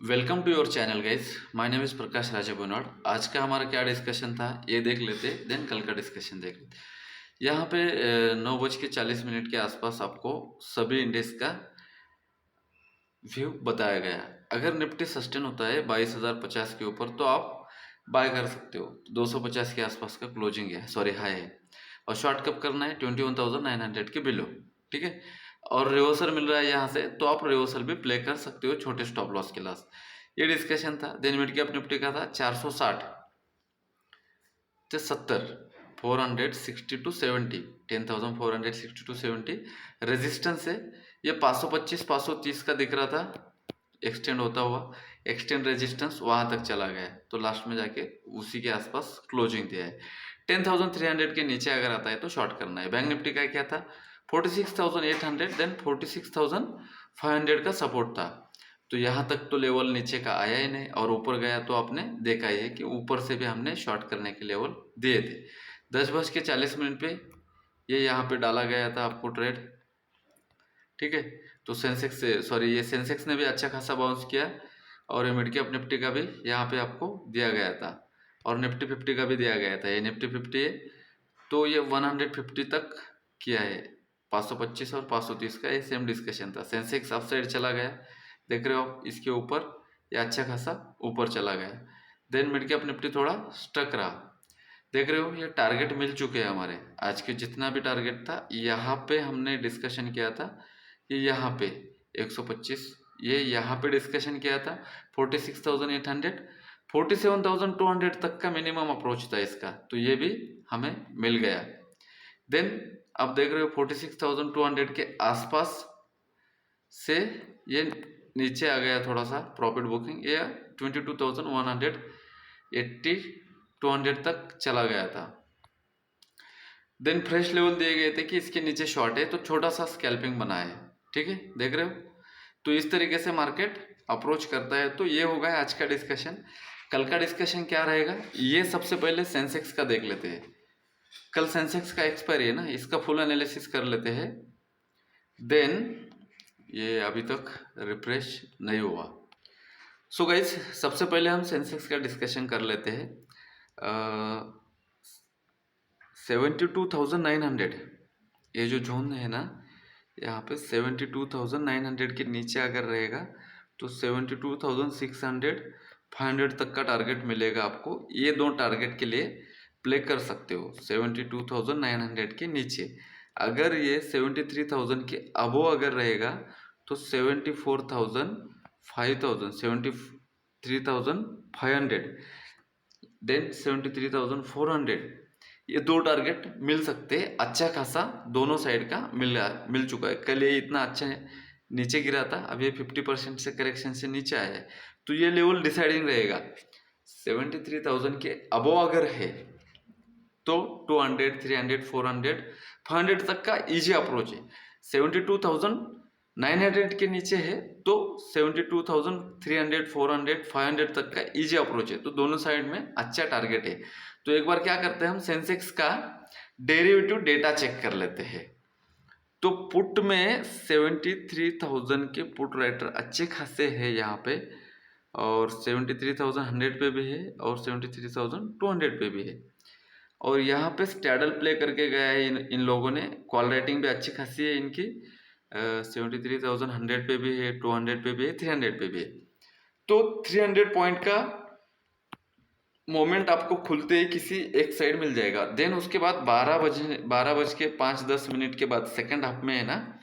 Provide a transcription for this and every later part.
Welcome to your channel guys. My name is Prakash Raja Bonad. आज का हमारा क्या डिस्कशन था ये देख लेते, देन कल का डिस्कशन देख लेते। यहाँ पे 9:40 के आसपास आपको सभी इंडेक्स का व्यू बताया गया है। अगर निफ्टी सस्टेन होता है 22,050 के ऊपर तो आप बाय कर सकते हो। 250 के आसपास का क्लोजिंग है, सॉरी हाई है। और शॉर्ट कब करना है 21,900 के बिलो, ठीक है। और रिवर्सल मिल रहा है यहाँ से तो आप रिवर्सल भी प्ले कर सकते हो छोटे स्टॉप लॉस के लास्ट। ये डिस्कशन था। दिन मिड कैप निफ्टी का था 460 से 70, 460 टू 70, 10,460 टू 70 रेजिस्टेंस है। ये 525 530 का दिख रहा था एक्सटेंड होता हुआ। एक्सटेंड रेजिस्टेंस वहां तक चला गया है तो लास्ट में जाके उसी के आसपास क्लोजिंग दिया है। 10,300 के नीचे अगर आता है तो शॉर्ट करना है। बैंक निफ्टी का क्या था 46,800, देन 46,500 का सपोर्ट था। तो यहाँ तक तो लेवल नीचे का आया ही नहीं और ऊपर गया तो आपने देखा ही है कि ऊपर से भी हमने शॉर्ट करने के लेवल दिए थे। 10:40 पे ये यहाँ पे डाला गया था आपको ट्रेड, ठीक है। तो सेंसेक्स से सॉरी ये सेंसेक्स ने भी अच्छा खासा बाउंस किया और ये मिड कैप निफ्टी का भी यहाँ पे आपको दिया गया था और निफ्टी 50 का भी दिया गया था। ये निफ्टी 50 है तो ये 150 तक किया है। 525 और 530 का ये सेम डिस्कशन था। सेंसेक्स अप साइड चला गया, देख रहे हो आप इसके ऊपर, ये अच्छा खासा ऊपर चला गया। देन मिड कैप निफ्टी थोड़ा स्टक रहा, देख रहे हो ये टारगेट मिल चुके हैं हमारे। आज के जितना भी टारगेट था यहाँ पे हमने डिस्कशन किया था कि यहाँ पे 125, ये यहाँ पे डिस्कशन किया था 46,800, 47,200 तक का मिनिमम अप्रोच था इसका, तो ये भी हमें मिल गया। देन आप देख रहे हो 46,200 के आसपास से ये नीचे आ गया थोड़ा सा प्रॉफिट बुकिंग, ये 22,180 200 तक चला गया था। देन फ्रेश लेवल दिए गए थे कि इसके नीचे शॉर्ट है तो छोटा सा स्कैल्पिंग बना है, ठीक है, देख रहे हो। तो इस तरीके से मार्केट अप्रोच करता है। तो ये होगा आज का डिस्कशन। कल का डिस्कशन क्या रहेगा ये सबसे पहले सेंसेक्स का देख लेते हैं। कल सेंसेक्स का एक्सपायरी है ना, इसका फुल एनालिसिस कर लेते हैं। देन ये अभी तक रिफ्रेश नहीं हुआ। सो गाइज सबसे पहले हम सेंसेक्स का डिस्कशन कर लेते हैं। 72,900 ये जो जोन है ना, यहाँ पे 72,900 के नीचे अगर रहेगा तो 72,600 500 तक का टारगेट मिलेगा आपको। ये दो टारगेट के लिए प्ले कर सकते हो। 72,900 के नीचे अगर ये 73,000 के अबो अगर रहेगा तो 74,000 5,000 73,500 देन 73,400 ये दो टारगेट मिल सकते हैं। अच्छा खासा दोनों साइड का मिल चुका है। कल ये इतना अच्छा है नीचे गिरा था, अब ये 50% से करेक्शन से नीचे आया है तो ये लेवल डिसाइडिंग रहेगा। 73,000 के अबो अगर है तो 200 300 400 500 तक का इजी अप्रोच है। 72,900 के नीचे है तो 72,300 400 500 तक का इजी अप्रोच है। तो दोनों साइड में अच्छा टारगेट है। तो एक बार क्या करते हैं हम सेंसेक्स का डेरिवेटिव डेटा चेक कर लेते हैं। तो पुट में 73,000 के पुट राइटर अच्छे खासे है यहाँ पे और 73,100 पे भी है और 73,200 पे भी है। और यहाँ पे स्टैडल प्ले करके गया है इन लोगों ने। कॉल रेटिंग भी अच्छी खासी है इनकी। 73,100 पे भी है, 200 पे भी है, 300 पे भी है। तो 300 पॉइंट का मोमेंट आपको खुलते ही किसी एक साइड मिल जाएगा। देन उसके बाद 12:05 के बाद सेकंड हाफ में है ना,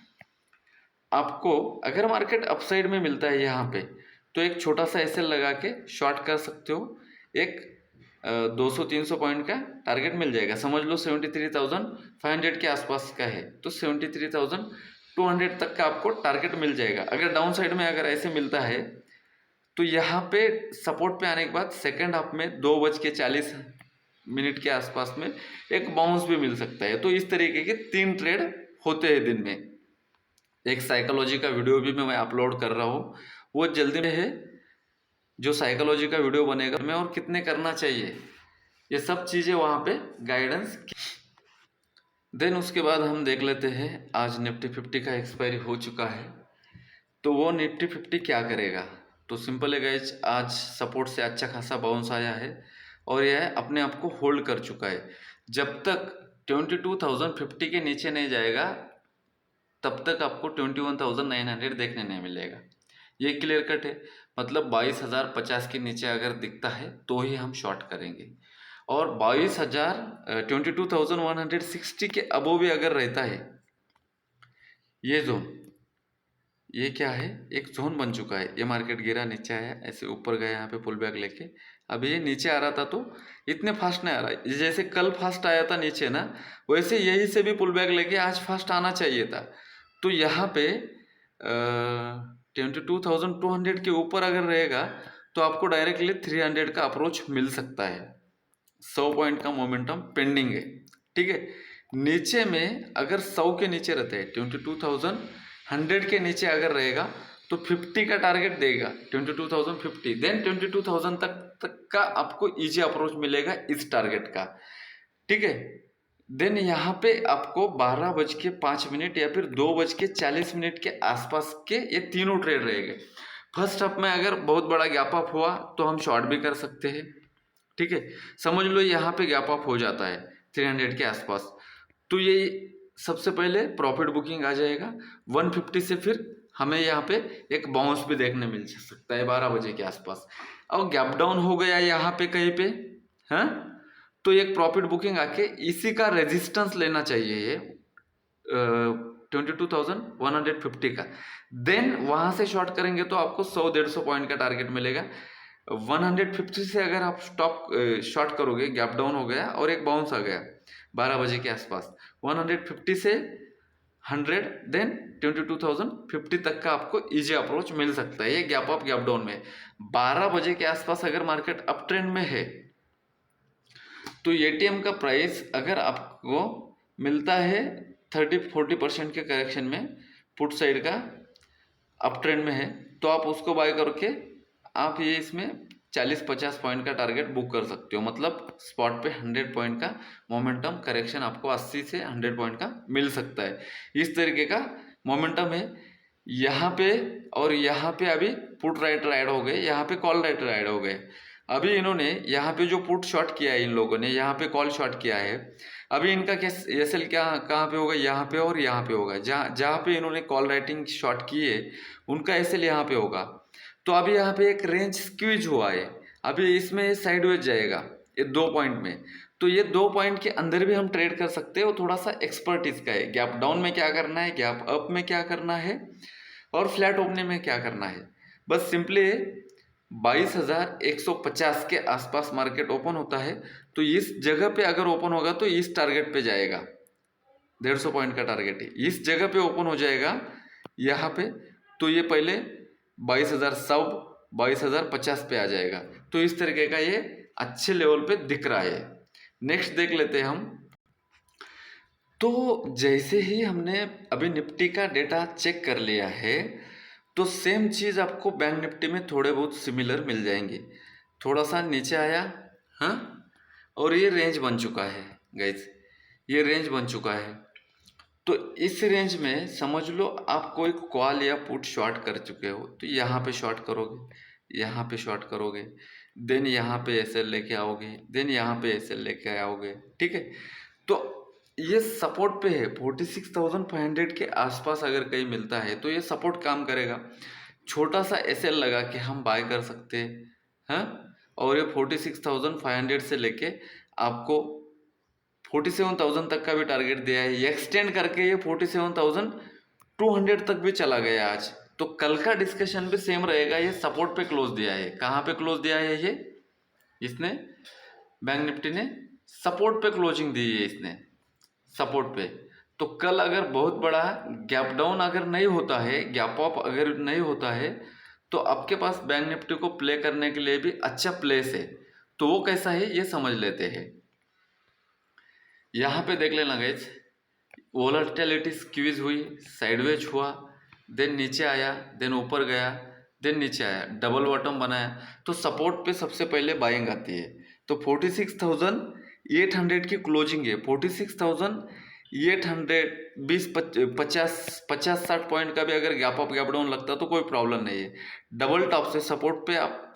आपको अगर मार्केट अपसाइड में मिलता है यहाँ पे तो एक छोटा सा एसएल लगा के शॉर्ट कर सकते हो। एक 200-300 पॉइंट का टारगेट मिल जाएगा। समझ लो 73,500 के आसपास का है तो 73,200 तक का आपको टारगेट मिल जाएगा। अगर डाउन साइड में अगर ऐसे मिलता है तो यहाँ पे सपोर्ट पे आने के बाद सेकंड हाफ में 2:40 के आसपास में एक बाउंस भी मिल सकता है। तो इस तरीके के 3 ट्रेड होते हैं दिन में। एक साइकोलॉजी का वीडियो भी मैं अपलोड कर रहा हूँ, वो जल्दी में है। जो साइकोलॉजी का वीडियो बनेगा में और कितने करना चाहिए ये सब चीज़ें वहाँ पे गाइडेंस। देन उसके बाद हम देख लेते हैं आज निफ्टी 50 का एक्सपायरी हो चुका है तो वो निफ्टी 50 क्या करेगा। तो सिंपल है गाइज, आज सपोर्ट से अच्छा खासा बाउंस आया है और यह अपने आप को होल्ड कर चुका है। जब तक 22,050 के नीचे नहीं जाएगा तब तक आपको 21,900 देखने नहीं मिलेगा। ये क्लियर कट है। मतलब 22,050 के नीचे अगर दिखता है तो ही हम शॉर्ट करेंगे, और 22,160 के अबोव भी अगर रहता है ये जोन, ये क्या है, एक जोन बन चुका है। ये मार्केट गिरा, नीचे आया, ऐसे ऊपर गया, यहाँ पे पुल बैक लेके अब ये नीचे आ रहा था, तो इतने फास्ट नहीं आ रहा। जैसे कल फास्ट आया था नीचे ना, वैसे यही से भी पुल बैक लेके आज फास्ट आना चाहिए था। तो यहाँ पे 22,200 के ऊपर अगर रहेगा तो आपको डायरेक्टली 300 का अप्रोच मिल सकता है। 100 पॉइंट का मोमेंटम पेंडिंग है, ठीक है। नीचे में अगर 100 के नीचे रहते हैं, 22,100 के नीचे अगर रहेगा तो 50 का टारगेट देगा, 22,050, देन 22,000 तक का आपको इजी अप्रोच मिलेगा इस टारगेट का, ठीक है। देन यहाँ पे आपको 12:05 या फिर 2:40 के आसपास के ये तीनों ट्रेड रहेंगे। फर्स्ट हाफ में अगर बहुत बड़ा गैप अप हुआ तो हम शॉर्ट भी कर सकते हैं, ठीक है। समझ लो यहाँ पे गैप अप हो जाता है 300 के आसपास, तो ये सबसे पहले प्रॉफिट बुकिंग आ जाएगा 150 से। फिर हमें यहाँ पे एक बाउंस भी देखने मिल सकता है 12 बजे के आसपास। अब गैप डाउन हो गया यहाँ पे कहीं पे, हाँ, तो एक प्रॉफिट बुकिंग आके इसी का रेजिस्टेंस लेना चाहिए ये 22,150 का। देन वहां से शॉर्ट करेंगे तो आपको 100-150 पॉइंट का टारगेट मिलेगा। 150 से अगर आप स्टॉप शॉर्ट करोगे, गैप डाउन हो गया और एक बाउंस आ गया 12 बजे के आसपास, 150 से 100, देन 22,050 तक का आपको इजी अप्रोच मिल सकता है ये गैप अप गैप डाउन में। 12 बजे के आसपास अगर मार्केट अप ट्रेंड में है तो एटीएम का प्राइस अगर आपको मिलता है 30-40% के करेक्शन में, पुट साइड का अप ट्रेंड में है, तो आप उसको बाय करके आप ये इसमें 40-50 पॉइंट का टारगेट बुक कर सकते हो। मतलब स्पॉट पे 100 पॉइंट का मोमेंटम करेक्शन आपको 80 से 100 पॉइंट का मिल सकता है। इस तरीके का मोमेंटम है यहाँ पे। और यहाँ पे अभी पुट राइटर ऐड हो गए, यहाँ पे कॉल राइटर ऐड हो गए। अभी इन्होंने यहाँ पे जो पुट शॉर्ट किया है, इन लोगों ने यहाँ पे कॉल शॉर्ट किया है। अभी इनका एसएल क्या कहाँ पे होगा, यहाँ पे और यहाँ पे होगा। जहाँ पे इन्होंने कॉल राइटिंग शॉर्ट की है उनका एसएल यहाँ पे होगा। तो अभी यहाँ पे एक रेंज स्क्वीज हुआ है, अभी इसमें साइडवेज जाएगा ये 2 पॉइंट में। तो ये 2 पॉइंट के अंदर भी हम ट्रेड कर सकते हैं, और थोड़ा सा एक्सपर्टीज का है। गैप डाउन में क्या करना है, गैप अप में क्या करना है, और फ्लैट ओपनिंग में क्या करना है। बस सिंपली 22,150 के आसपास मार्केट ओपन होता है, तो इस जगह पे अगर ओपन होगा तो इस टारगेट पे जाएगा, 150 पॉइंट का टारगेट है, इस जगह पे ओपन हो जाएगा यहाँ पे, तो ये पहले 22,100 22,050 पे आ जाएगा। तो इस तरीके का ये अच्छे लेवल पे दिख रहा है। नेक्स्ट देख लेते हैं हम। तो जैसे ही हमने अभी निफ्टी का डेटा चेक कर लिया है, तो सेम चीज़ आपको बैंक निफ्टी में थोड़े बहुत सिमिलर मिल जाएंगे। थोड़ा सा नीचे आया, हाँ, और ये रेंज बन चुका है गाइज, ये रेंज बन चुका है। तो इस रेंज में समझ लो आप कोई कॉल या पुट शॉर्ट कर चुके हो, तो यहाँ पे शॉर्ट करोगे, यहाँ पे शॉर्ट करोगे, देन यहाँ पे एसएल लेके आओगे, देन यहाँ पे एसएल लेके आओगे, ठीक है। तो ये सपोर्ट पे है 46,500 के आसपास अगर कहीं मिलता है तो ये सपोर्ट काम करेगा। छोटा सा एसएल लगा के हम बाय कर सकते हैं, हाँ। और ये 46,500 से लेके आपको 47,000 तक का भी टारगेट दिया है, एक्सटेंड करके ये 47,200 तक भी चला गया आज। तो कल का डिस्कशन भी सेम रहेगा। ये सपोर्ट पे क्लोज दिया है, कहाँ पे क्लोज दिया है, ये इसने बैंक निफ्टी ने सपोर्ट पे क्लोजिंग दी है, इसने सपोर्ट पे। तो कल अगर बहुत बड़ा गैप डाउन अगर नहीं होता है, गैप अप अगर नहीं होता है, तो आपके पास बैंक निफ्टी को प्ले करने के लिए भी अच्छा प्लेस है। तो वो कैसा है ये समझ लेते हैं। यहाँ पे देख लेना गाइज, वोलेटिलिटी स्क्वीज हुई, साइडवेज हुआ, देन नीचे आया, देन ऊपर गया, देन नीचे आया, डबल बॉटम बनाया। तो सपोर्ट पे सबसे पहले बाइंग आती है। तो 46,800 की क्लोजिंग है, 46,000 800 50 पॉइंट का भी अगर गैप अप गैप डाउन लगता तो कोई प्रॉब्लम नहीं है। डबल टॉप से सपोर्ट पे आप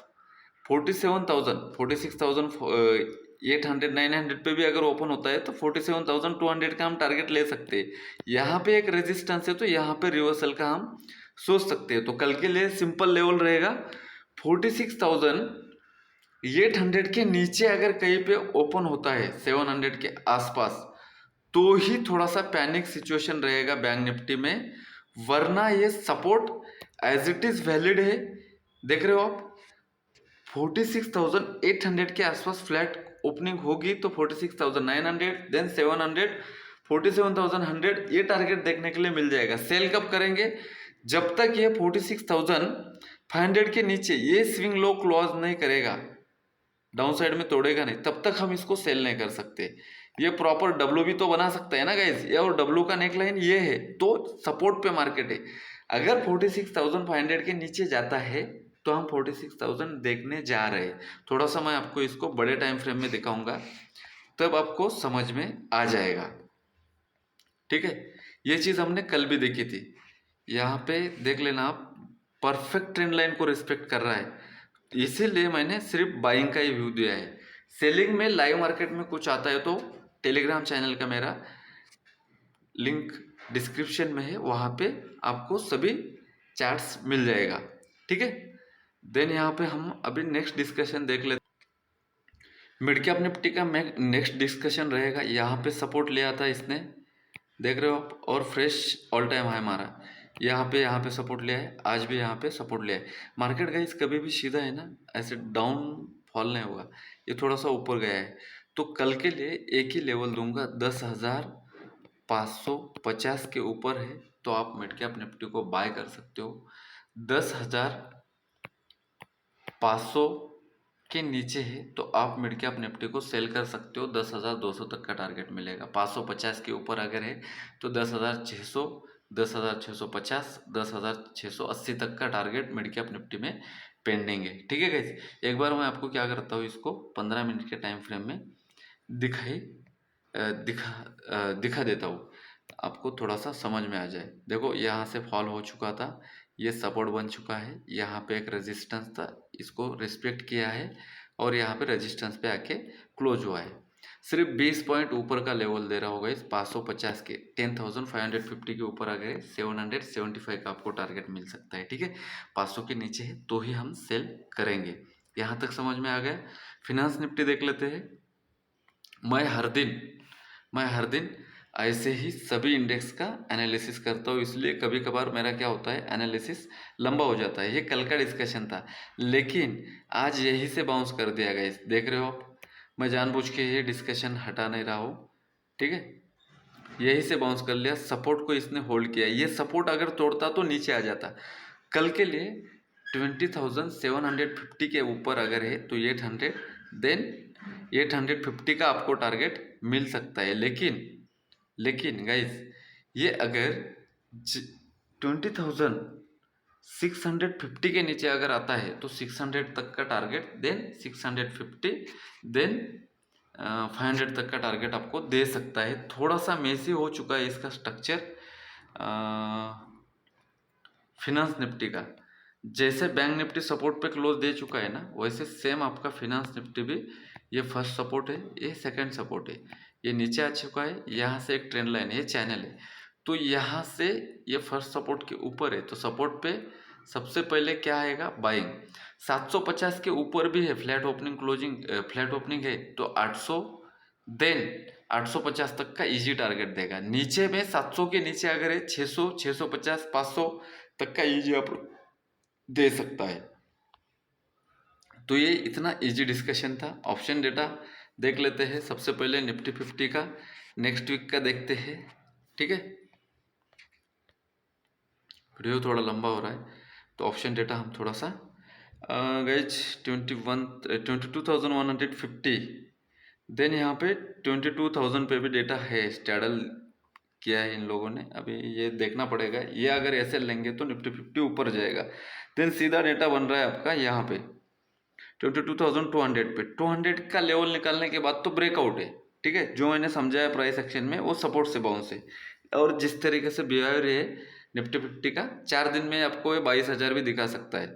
47,000 46,800 900 पे भी अगर ओपन होता है तो 47,200 का हम टारगेट ले सकते हैं। यहाँ पे एक रेजिस्टेंस है तो यहाँ पे रिवर्सल का हम सोच सकते हैं। तो कल के लिए सिंपल लेवल रहेगा 46,800 के नीचे अगर कहीं पे ओपन होता है 700 के आसपास तो ही थोड़ा सा पैनिक सिचुएशन रहेगा बैंक निफ्टी में, वरना ये support as it is valid है। देख रहे हो आप 46,800 के आसपास फ्लैट ओपनिंग होगी तो 46,900 देन 700 47,100 ये टारगेट देखने के लिए मिल जाएगा। सेल कब करेंगे? जब तक ये 46,500 के नीचे ये स्विंग लो क्लोज नहीं करेगा, डाउन साइड में तोड़ेगा नहीं, तब तक हम इसको सेल नहीं कर सकते। ये प्रॉपर डब्ल्यू भी तो बना सकते हैं ना गाइज, ये और डब्ल्यू का नेक लाइन ये है तो सपोर्ट पे मार्केट है। अगर 46,500 के नीचे जाता है तो हम 46,000 देखने जा रहे हैं। थोड़ा सा मैं आपको इसको बड़े टाइम फ्रेम में दिखाऊंगा तब आपको समझ में आ जाएगा। ठीक है, ये चीज हमने कल भी देखी थी। यहाँ पे देख लेना आप, परफेक्ट ट्रेंड लाइन को रिस्पेक्ट कर रहा है, इसीलिए मैंने सिर्फ बाइंग का ही व्यू दिया है। सेलिंग में लाइव मार्केट में कुछ आता है तो टेलीग्राम चैनल का मेरा लिंक डिस्क्रिप्शन में है, वहाँ पे आपको सभी चार्ट्स मिल जाएगा। ठीक है, देन यहाँ पे हम अभी नेक्स्ट डिस्कशन देख लेते। मिड कैप निफ्टी का नेक्स्ट डिस्कशन रहेगा। यहाँ पे सपोर्ट लिया था इसने, देख रहे हो आप, और फ्रेश ऑल टाइम हाई मारा। यहाँ पे सपोर्ट लिया है, आज भी यहाँ पे सपोर्ट लिया है। मार्केट गाइस कभी भी सीधा है ना, ऐसे डाउन फॉल नहीं होगा, ये थोड़ा सा ऊपर गया है। तो कल के लिए एक ही लेवल दूंगा, 10,550 के ऊपर है तो आप मिड कैप निफ्टी को बाय कर सकते हो। 10,500 के नीचे है तो आप मिड कैप निफ्टी को सेल कर सकते हो। 10,200 तक का टारगेट मिलेगा। 550 के ऊपर अगर है तो 10,600, 10,650, 10,680 तक का टारगेट मिड कैप निफ्टी में पेंडिंग है। ठीक है गाइस, एक बार मैं आपको क्या करता हूँ, इसको 15 मिनट के टाइम फ्रेम में दिखा देता हूँ, आपको थोड़ा सा समझ में आ जाए। देखो यहाँ से फॉल हो चुका था, ये सपोर्ट बन चुका है, यहाँ पे एक रेजिस्टेंस था, इसको रिस्पेक्ट किया है और यहाँ पे रेजिस्टेंस पे आके क्लोज हुआ है। सिर्फ 20 पॉइंट ऊपर का लेवल दे रहा होगा इस 550 के, 10,550 के ऊपर आ गए 775 का आपको टारगेट मिल सकता है। ठीक है, 500 के नीचे है तो ही हम सेल करेंगे। यहाँ तक समझ में आ गया। फिनांस निफ्टी देख लेते हैं। मैं हर दिन ऐसे ही सभी इंडेक्स का एनालिसिस करता हूँ, इसलिए कभी कभार मेरा क्या होता है, एनालिसिस लंबा हो जाता है। ये कल का डिस्कशन था लेकिन आज यही से बाउंस कर दिया गया। देख रहे हो आप, मैं जानबूझ के ये डिस्कशन हटा नहीं रहा हूँ। ठीक है, यही से बाउंस कर लिया, सपोर्ट को इसने होल्ड किया। ये सपोर्ट अगर तोड़ता तो नीचे आ जाता। कल के लिए 20,750 के ऊपर अगर है तो 800 देन 850 का आपको टारगेट मिल सकता है। लेकिन गाइस, ये अगर 20,650 के नीचे अगर आता है तो 600 तक का टारगेट, देन 650, देन 500 तक का टारगेट आपको दे सकता है। थोड़ा सा मेसी हो चुका है इसका स्ट्रक्चर फिनांस निफ्टी का। जैसे बैंक निफ्टी सपोर्ट पे क्लोज दे चुका है ना, वैसे सेम आपका फिनांस निफ्टी भी, ये फर्स्ट सपोर्ट है, ये सेकंड सपोर्ट है, ये नीचे आ चुका है, यहाँ से एक ट्रेंड लाइन है, ये चैनल है, तो यहाँ से ये फर्स्ट सपोर्ट के ऊपर है तो सपोर्ट पे सबसे पहले क्या आएगा, बाइंग। 750 के ऊपर भी है, फ्लैट ओपनिंग है तो 800 देन 850 तक का इजी टारगेट देगा। नीचे में 700 के नीचे अगर है 600, 650, 500 तक का इजी आप दे सकता है। तो ये इतना इजी डिस्कशन था। ऑप्शन डेटा देख लेते हैं। सबसे पहले निफ्टी 50 का नेक्स्ट वीक का देखते हैं। ठीक है, वीडियो थोड़ा लंबा हो रहा है तो ऑप्शन डेटा हम थोड़ा सा गाइज 22,150, देन यहाँ पे 22,000 पे भी डेटा है, स्टैडल किया है इन लोगों ने। अभी ये देखना पड़ेगा, ये अगर ऐसे लेंगे तो निफ्टी 50 ऊपर जाएगा। देन सीधा डेटा बन रहा है आपका यहाँ पे 22,200 पे। 200 का लेवल निकालने के बाद तो ब्रेकआउट है, ठीक है, जो मैंने समझाया प्राइस एक्शन में वो सपोर्ट से बाउंस है। और जिस तरीके से बिहेवियर है निफ्टी 50 का, 4 दिन में आपको ये 22,000 भी दिखा सकता है,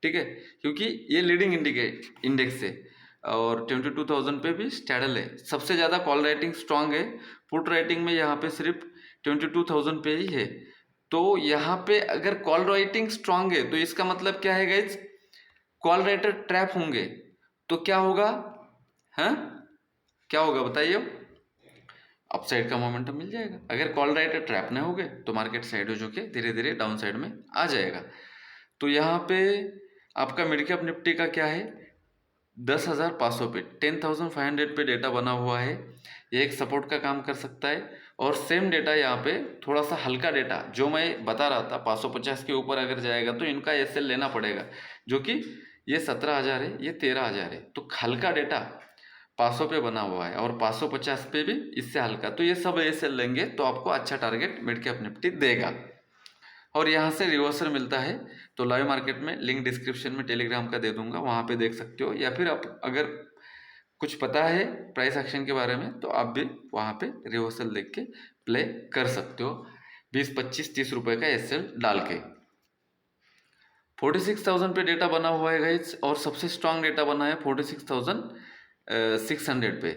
ठीक है, क्योंकि ये लीडिंग इंडेक्स है और 22,000 पे भी स्टैडल है। सबसे ज़्यादा कॉल राइटिंग स्ट्रांग है, पुट राइटिंग में यहाँ पे सिर्फ 22,000 पे ही है। तो यहाँ पे अगर कॉल राइटिंग स्ट्रांग है तो इसका मतलब क्या है गाइज, कॉल राइटर ट्रैप होंगे तो क्या होगा, हाँ क्या होगा बताइए, अपसाइड का मोमेंटम मिल जाएगा। अगर कॉल राइटर ट्रैप नहीं हो गए तो मार्केट साइड हो के धीरे धीरे डाउन साइड में आ जाएगा। तो यहाँ पे आपका मिड कैप निफ्टी का क्या है, 10,500 पे 10,500 पे डेटा बना हुआ है, ये एक सपोर्ट का काम कर सकता है। और सेम डेटा यहाँ पे थोड़ा सा हल्का डेटा जो मैं बता रहा था 550 के ऊपर अगर जाएगा तो इनका एसएल लेना पड़ेगा, जो कि ये 17,000 है, ये 13,000 है। तो हल्का डेटा 500 पे बना हुआ है और 550 पे भी इससे हल्का, तो ये सब एसएल लेंगे तो आपको अच्छा टारगेट मिड कैप निफ्टी देगा। और यहाँ से रिवर्सल मिलता है तो लाइव मार्केट में लिंक डिस्क्रिप्शन में टेलीग्राम का दे दूंगा, वहाँ पे देख सकते हो, या फिर आप अगर कुछ पता है प्राइस एक्शन के बारे में तो आप भी वहाँ पे रिवर्सल देख के प्ले कर सकते हो, 20, 25, 30 रुपए का एसएल डाल के। 46,000 पे डेटा बना हुआ है गाइज, और सबसे स्ट्रांग डेटा बना है 46,600 पे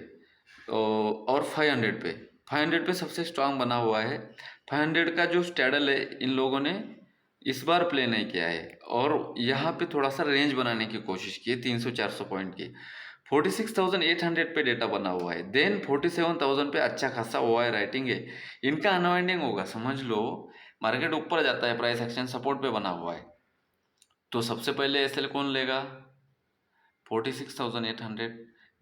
और 500 पे। 500 पे सबसे स्ट्रांग बना हुआ है। 500 का जो स्टैडल है इन लोगों ने इस बार प्ले नहीं किया है और यहाँ पे थोड़ा सा रेंज बनाने की कोशिश की है 300-400 पॉइंट की। 46,800 पे डेटा बना हुआ है, देन 47,000 पे अच्छा खासा ओआई राइटिंग है, इनका अनवाइंडिंग होगा, समझ लो मार्केट ऊपर जाता है, प्राइस एक्शन सपोर्ट पे बना हुआ है। तो सबसे पहले एसएल कौन लेगा, 46,800,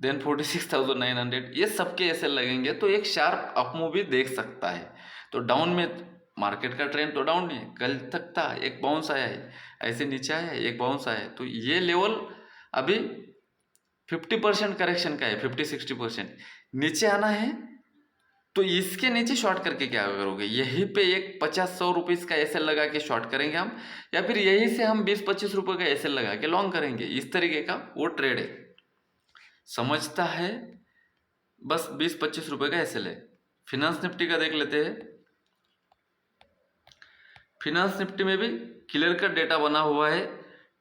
देन 46,900, ये सबके एसएल लगेंगे तो एक शार्प अप मूव भी देख सकता है। तो डाउन में मार्केट का ट्रेंड तो डाउन नहीं है, कल तक था, एक बाउंस आया है, ऐसे नीचे आया है, एक बाउंस आया है, तो ये लेवल अभी 50% करेक्शन का है, 50-60% नीचे आना है। तो इसके नीचे शॉर्ट करके क्या करोगे, यहीं पे एक 50-100 रुपीज़ का एसएल लगा के शॉर्ट करेंगे हम, या फिर यहीं से हम 20-25 रुपये का एसएल लगा के लॉन्ग करेंगे, इस तरीके का वो ट्रेड है। समझता है, बस 20-25 रुपये का एसएल है। फिनांस निफ्टी का देख लेते हैं। फिनांस निफ्टी में भी क्लियर कट डेटा बना हुआ है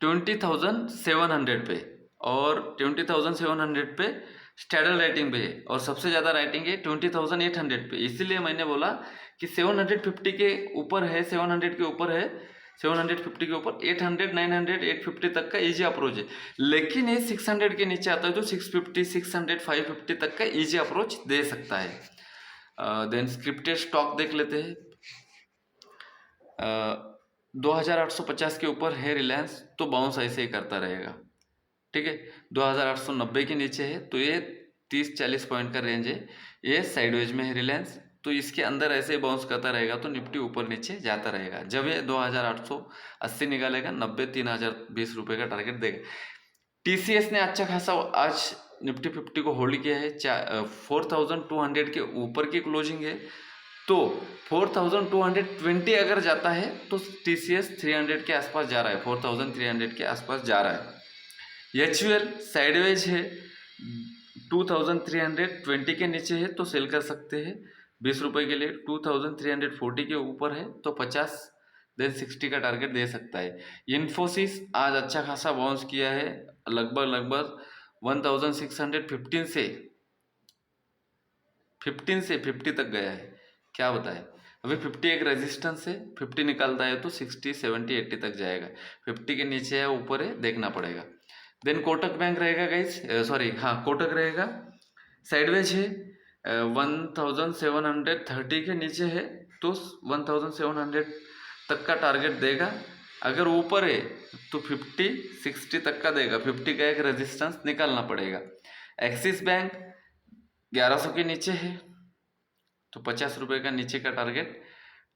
20,700 पे, और 20,700 पे स्टैडल राइटिंग पे है, और सबसे ज़्यादा राइटिंग है 20,800 पे। इसीलिए मैंने बोला कि 750 के ऊपर है, 700 के ऊपर है, 750 के ऊपर 800, 900, 850 तक का इजी अप्रोच है। लेकिन ये 600 के नीचे आता है तो 650, 600, 550 तक का इजी अप्रोच दे सकता है। देन स्क्रिप्टेड स्टॉक देख लेते हैं। 2,850 के ऊपर है रिलायंस, तो बाउंस ऐसे ही करता रहेगा, ठीक है। 2,890 के नीचे है तो ये 30-40 पॉइंट का रेंज है, ये साइडवेज में है रिलायंस, तो इसके अंदर ऐसे बाउंस करता रहेगा तो निफ्टी ऊपर नीचे जाता रहेगा। जब ये 2,880 निकालेगा 90, 3,020 रुपये का टारगेट देगा। टीसीएस ने अच्छा खासा आज निफ्टी 50 को होल्ड किया है, 4,200 के ऊपर की क्लोजिंग है, तो 4,220 अगर जाता है तो टीसीएस 300 के आसपास जा रहा है, 4,300 के आसपास जा रहा है। एचयूएल साइडवेज है, 2,320 के नीचे है तो सेल कर सकते हैं 20 रुपये के लिए, 2,340 के ऊपर है तो 50, देन 60 का टारगेट दे सकता है। इन्फोसिस आज अच्छा खासा बाउंस किया है, लगभग 1,615 से 50 तक गया है, क्या बताए। अभी 50 एक रेजिस्टेंस है, 50 निकालता है तो 60, 70, 80 तक जाएगा। 50 के नीचे है ऊपर है, देखना पड़ेगा। देन कोटक बैंक रहेगा गाइस, सॉरी हाँ कोटक रहेगा, साइडवेज है, 1,730 के नीचे है तो 1,700 तक का टारगेट देगा। अगर ऊपर है तो 50, 60 तक का देगा, 50 का एक रेजिस्टेंस निकालना पड़ेगा। एक्सिस बैंक 1100 के नीचे है तो 50 रुपये का नीचे का टारगेट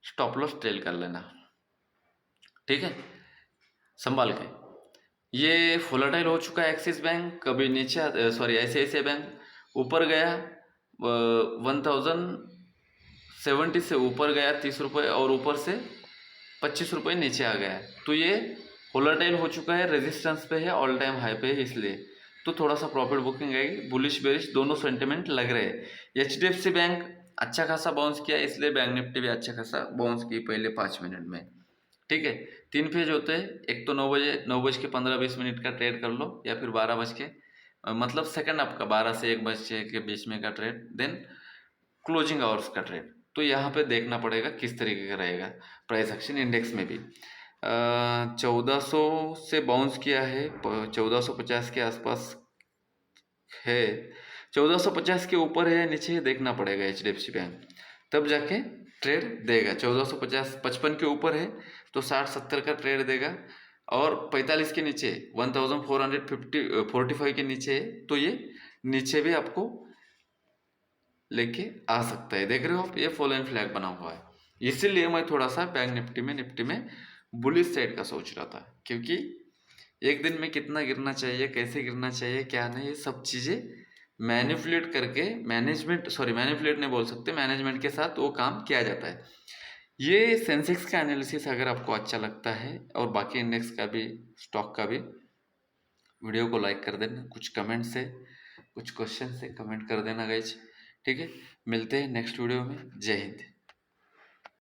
स्टॉप लॉस ट्रेल कर लेना, ठीक है, संभाल के। ये वोलेटाइल हो चुका है एक्सिस बैंक, कभी नीचे सॉरी ICICI बैंक ऊपर गया 1,070 से ऊपर गया 30 रुपये, और ऊपर से 25 रुपये नीचे आ गया, तो ये वोलेटाइल हो चुका है, रेजिस्टेंस पे है, ऑल टाइम हाई पे है इसलिए। तो थोड़ा सा प्रॉफिट बुकिंग आएगी। बुलिश बेरिश दोनों सेंटिमेंट लग रहे हैं। HDFC बैंक अच्छा खासा बाउंस किया, इसलिए बैंक निफ्टी भी अच्छा खासा बाउंस की पहले 5 मिनट में। ठीक है, 3 फेज होते हैं। एक तो 9 बज के 15-20 मिनट का ट्रेड कर लो, या फिर 12 बज के मतलब सेकंड आपका 12 से 1 बजे के बीच में का ट्रेड, देन क्लोजिंग आवर्स का ट्रेड। तो यहाँ पे देखना पड़ेगा किस तरीके का रहेगा प्राइस एक्शन। इंडेक्स में भी 1400 से बाउंस किया है, 1450 के आसपास है। 1450 के ऊपर है या नीचे है देखना पड़ेगा HDFC बैंक, तब जाके ट्रेड देगा। 1450 55 के ऊपर है तो 60-70 का ट्रेड देगा, और 45 के नीचे 1445 के नीचे है तो ये नीचे भी आपको लेके आ सकता है। देख रहे हो आप, ये फॉल एंड फ्लैग बना हुआ है। इसीलिए मैं थोड़ा सा बैंक निफ्टी में बुलिश साइड का सोच रहा था, क्योंकि एक दिन में कितना गिरना चाहिए, कैसे गिरना चाहिए, क्या नहीं, ये सब चीज़ें मैनिपुलेट करके मैनिपुलेट नहीं बोल सकते, मैनेजमेंट के साथ वो काम किया जाता है। ये सेंसेक्स का एनालिसिस अगर आपको अच्छा लगता है, और बाकी इंडेक्स का भी, स्टॉक का भी, वीडियो को लाइक कर देना, कुछ कमेंट से, कुछ क्वेश्चन से कमेंट कर देना गाइज। ठीक है, मिलते हैं नेक्स्ट वीडियो में। जय हिंद।